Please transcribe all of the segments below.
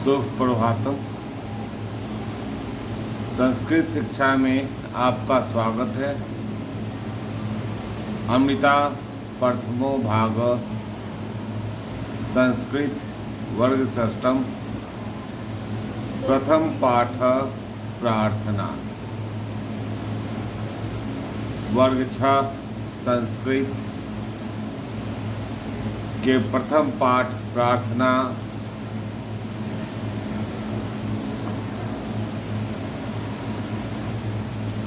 शुभ प्रभातम। संस्कृत शिक्षा में आपका स्वागत है। अमृता प्रथमो भाग संस्कृत वर्ग षष्ठम प्रथम पाठ प्रार्थना। वर्ग 6 संस्कृत के प्रथम पाठ प्रार्थना।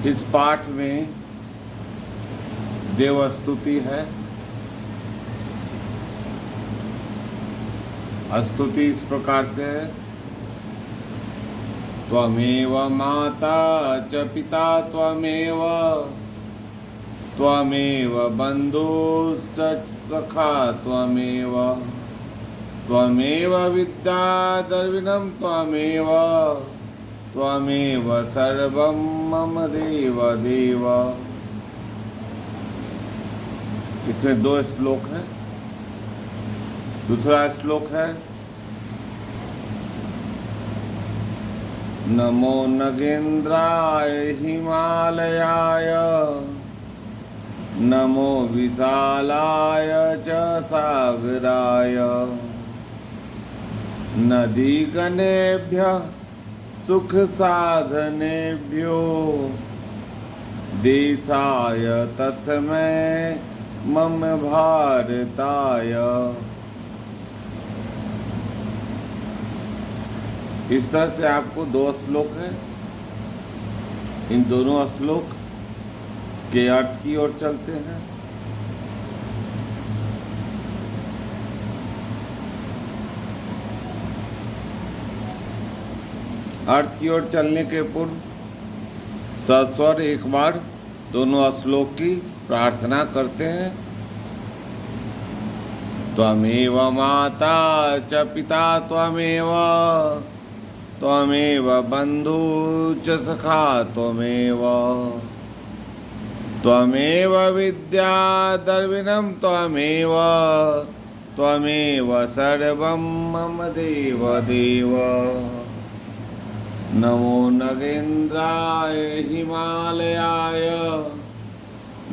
इस पाठ में देवस्तुति है। स्तुति इस प्रकार से है। त्वमेव माता च पिता त्वमेव बन्धुश्च सखा त्वमेव विद्या द्रविणं त्वमेव सर्वं मम देव। इसमें 2 श्लोक हैं। दूसरा श्लोक है नमो नगेन्द्राय हिमालयाय नमो विशालाय च सागराय नदीगणेभ्यः सुख साधनेभ्यो देशाय तस्मै मम भारताय। इस तरह से आपको 2 श्लोक हैं। इन दोनों श्लोक के अर्थ की ओर चलते हैं। अर्थ की ओर चलने के पूर्व सस्वर एक बार दोनों श्लोक की प्रार्थना करते हैं। त्वमेव माता च पिता त्वमेव बन्धु च सखा त्वमेव विद्या द्रविणं त्वमेव सर्वं मम देव। नमो नगेन्द्राय हिमालयाय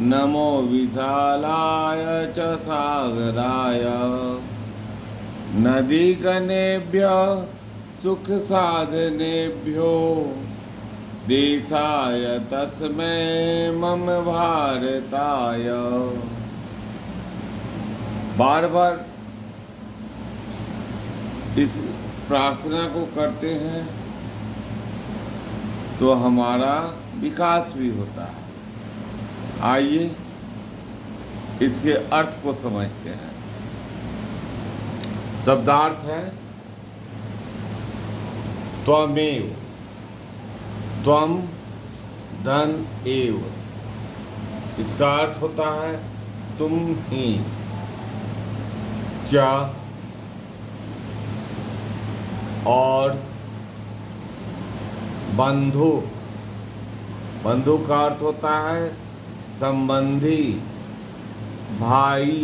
नमो विशालाय च सागराय नदीगणेभ्यः सुख साधनेभ्यो देशाय तस्मै मम भारताय। बार बार इस प्रार्थना को करते हैं तो हमारा विकास भी होता है। आइए इसके अर्थ को समझते हैं। शब्दार्थ है त्वमेव, त्वम धन एव। इसका अर्थ होता है तुम ही। च और बंधु, बंधु का अर्थ होता है संबंधी, भाई।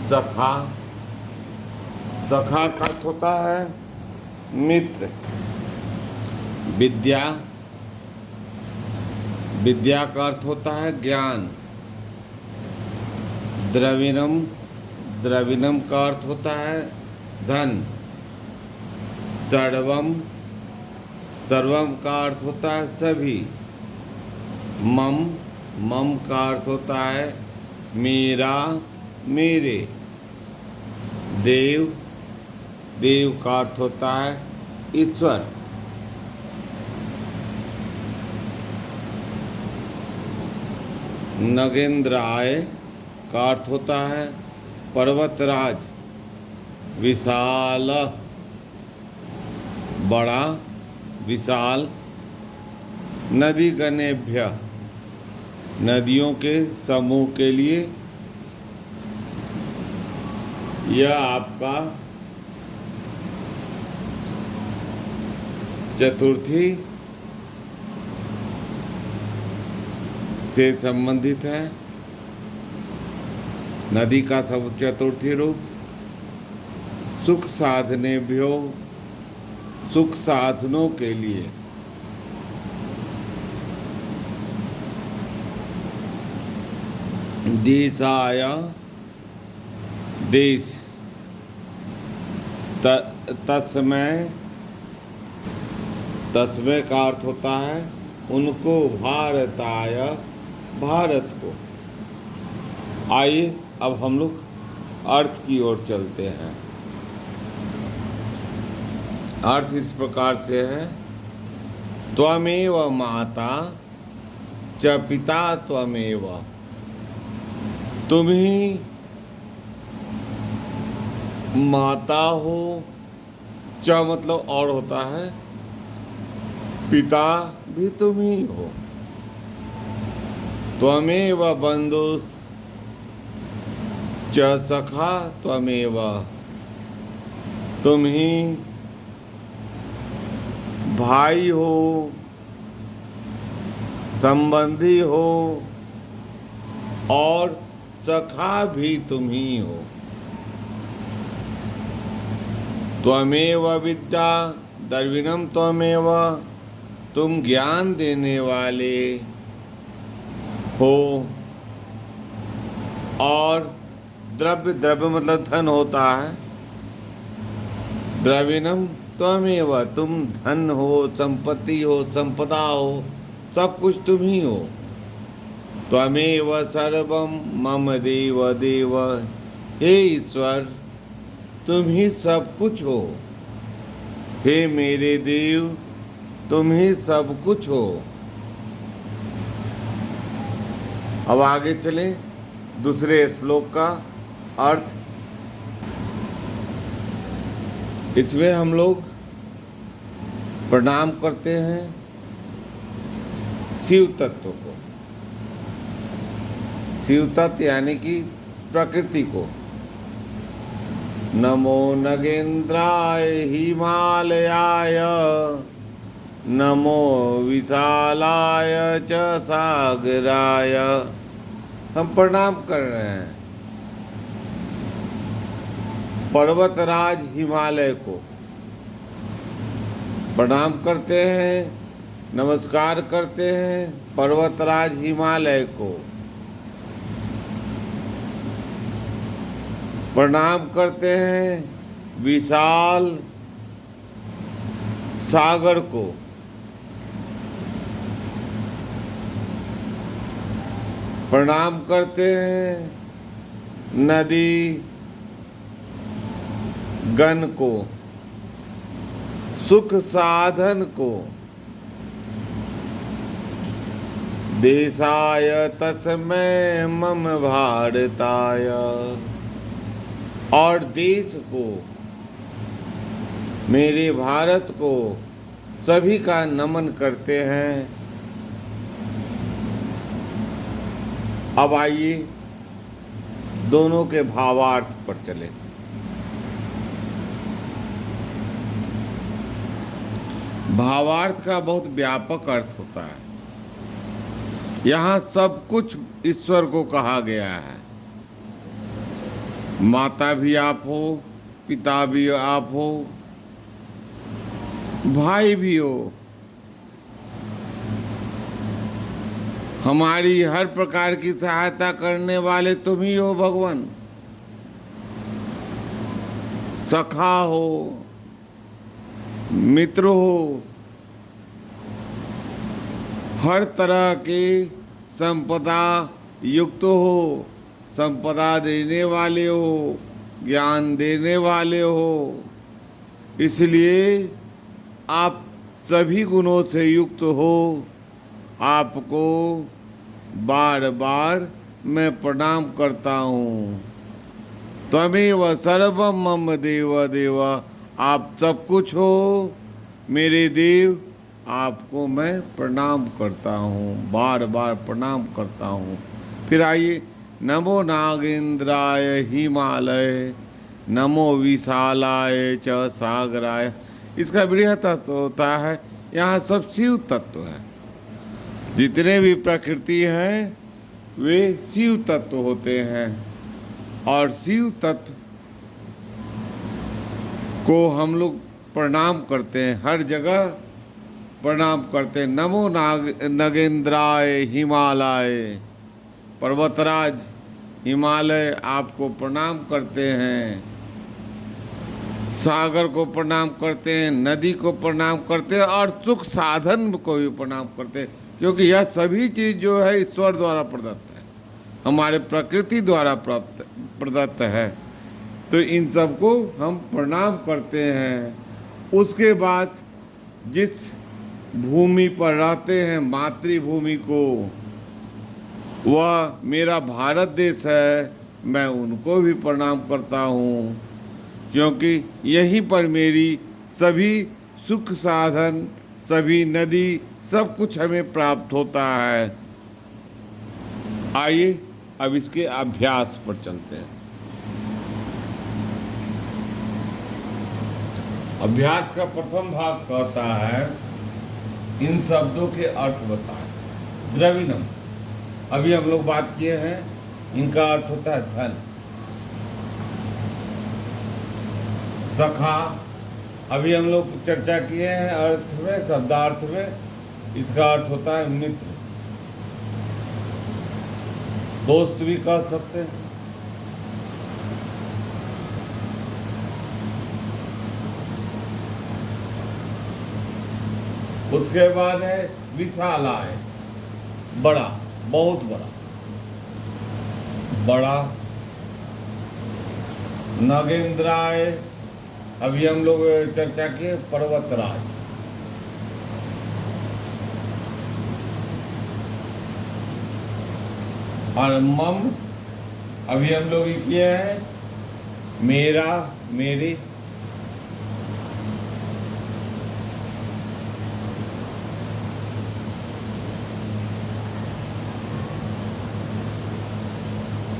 सखा, सखा का अर्थ होता है मित्र। विद्या, विद्या का अर्थ होता है ज्ञान। द्रविणम, द्रविणम का अर्थ होता है धन। सर्वम, सर्वम का अर्थ होता है सभी। मम, मम का अर्थ होता है मेरा, मेरे। देव, देव का अर्थ होता है ईश्वर। नगेन्द्राय का अर्थ होता है पर्वतराज, विशाल, बड़ा, विशाल। नदी गणेभ्य, नदियों के समूह के लिए यह आपका चतुर्थी से संबंधित है। नदी का सब चतुर्थी रूप सुख साधनेभ्यो, सुख साधनों के लिए देशाय, देश, तस्मै, तस्मै का अर्थ होता है उनको, भारताय, भारत को। आइए अब हम लोग अर्थ की ओर चलते हैं। अर्थ इस प्रकार से है, त्वमेव माता च पिता त्वमेव, तुम ही माता हो, च मतलब और होता है, पिता भी तुम ही हो, त्वमेव बंधु च सखा त्वमेव, तुम ही भाई हो, संबंधी हो, और सखा भी तुम ही हो। त्वमेव विद्या द्रविणम त्वमेव, तुम ज्ञान देने वाले हो, और द्रव्य, द्रव्य मतलब धन होता है, द्रविणम त्वमेव, तुम धन हो, संपत्ति हो, संपदा हो, सब कुछ तुम ही हो। त्वमेव सर्वम मम देव देव, हे ईश्वर तुम ही सब कुछ हो, हे मेरे देव तुम ही सब कुछ हो। अब आगे चलें दूसरे श्लोक का अर्थ। इसमें हम लोग प्रणाम करते हैं शिव तत्व को, शिव तत्व यानी कि प्रकृति को। नमो नगेंद्राय हिमालयाय, नमो विशालाय च सागराय, हम प्रणाम कर रहे हैं पर्वतराज हिमालय को, प्रणाम करते हैं, नमस्कार करते हैं पर्वतराज हिमालय को, प्रणाम करते हैं विशाल सागर को, प्रणाम करते हैं नदी गण को, सुख साधन को, देशाय तस्मै मम भारताय, और देश को, मेरे भारत को सभी का नमन करते हैं। अब आइए दोनों के भावार्थ पर चले। भावार्थ का बहुत व्यापक अर्थ होता है। यहाँ सब कुछ ईश्वर को कहा गया है। माता भी आप हो, पिता भी आप हो, भाई भी हो, हमारी हर प्रकार की सहायता करने वाले तुम ही हो भगवान। सखा हो, मित्र हो, हर तरह की संपदा युक्त हो, संपदा देने वाले हो, ज्ञान देने वाले हो, इसलिए आप सभी गुणों से युक्त हो। आपको बार बार मैं प्रणाम करता हूँ। त्वमेव सर्वम मम देव देव, आप सब कुछ हो मेरे देव, आपको मैं प्रणाम करता हूँ, बार बार प्रणाम करता हूँ। फिर आइए, नमो नागेंद्राय हिमालय, नमो विशालाय च सागराय। इसका बृहत तत्व होता है, यहाँ सब शिव तत्व है। जितने भी प्रकृति हैं वे शिव तत्व होते हैं, और शिव तत्व को हम लोग प्रणाम करते हैं, हर जगह प्रणाम करते हैं। नमो नगेंद्राय हिमालय, पर्वतराज हिमालय आपको प्रणाम करते हैं। सागर को प्रणाम करते हैं, नदी को प्रणाम करते हैं और सुख साधन को भी प्रणाम करते हैं, क्योंकि यह सभी चीज जो है ईश्वर द्वारा प्रदत्त है, हमारे प्रकृति द्वारा प्रदत्त है। तो इन सबको हम प्रणाम करते हैं। उसके बाद जिस भूमि पर रहते हैं, मातृभूमि को, वह मेरा भारत देश है, मैं उनको भी प्रणाम करता हूँ, क्योंकि यहीं पर मेरी सभी सुख साधन, सभी नदी, सब कुछ हमें प्राप्त होता है। आइए अब इसके अभ्यास पर चलते हैं। अभ्यास का प्रथम भाग कहता है इन शब्दों के अर्थ बताएं। द्रविणम, अभी हम लोग बात किए हैं, इनका अर्थ होता है धन। सखा, अभी हम लोग चर्चा किए हैं अर्थ में, शब्दार्थ में, इसका अर्थ होता है मित्र। दोस्त भी कह सकते हैं। उसके बाद है विशालाय, बड़ा, बहुत बड़ा, बड़ा। नगेंद्राय, अभी हम लोग चर्चा किए पर्वतराज। और मम, अभी हम लोग किए हैं मेरा, मेरी।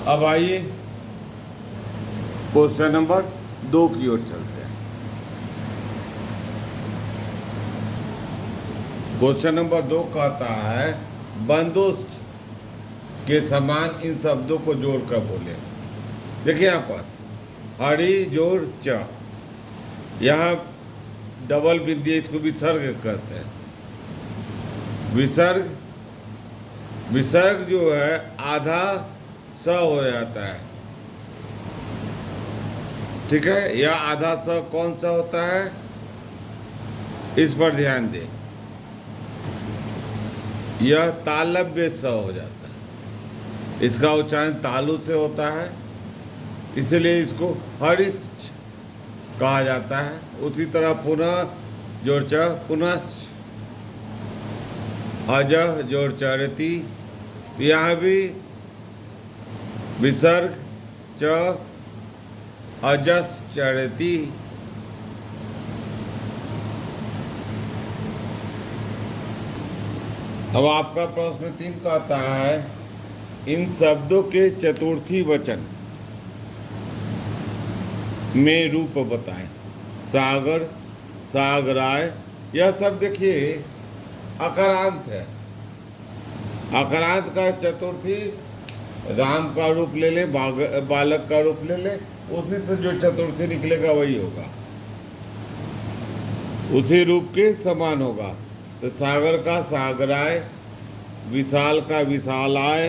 अब आइए क्वेश्चन नंबर 2 की ओर चलते हैं। क्वेश्चन नंबर 2 कहता है बंदोबस्त के समान इन शब्दों को जोड़कर बोले। देखिए यहाँ पर हरि जोड़ च, यहाँ डबल बिंदी, इसको विसर्ग कहते हैं। विसर्ग, विसर्ग जो है आधा स हो जाता है, ठीक है। यह आधा स कौन सा होता है, इस पर ध्यान दें। यह तालव्य स हो जाता है, इसका उच्चारण तालु से होता है, इसलिए इसको हरिश्च कहा जाता है। उसी तरह पुनः जोड़ च, पुनः अजह जोड़ चरती, यहाँ भी विसर्ग च, अजस चरती। अब आपका प्रश्न 3 कहता है इन शब्दों के चतुर्थी वचन में रूप बताएं। सागर, सागराय, यह सब देखिए अकारांत है। अकारांत का चतुर्थी राम का रूप ले ले, बालक का रूप ले ले, उसी से जो चतुर्थी निकलेगा वही होगा, उसी रूप के समान होगा। तो सागर का सागराय, विशाल का विशालाय,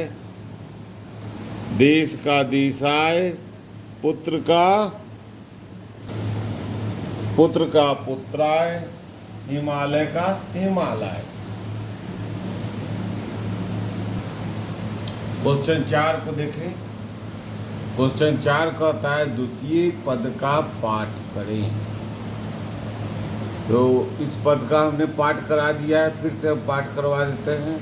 देश का देशाय, पुत्र का पुत्राय, हिमालय का हिमालय। क्वेश्चन 4 को देखें। क्वेश्चन 4 कहता है द्वितीय पद का पाठ करें। तो इस पद का हमने पाठ करा दिया है, फिर से हम पाठ करवा देते हैं।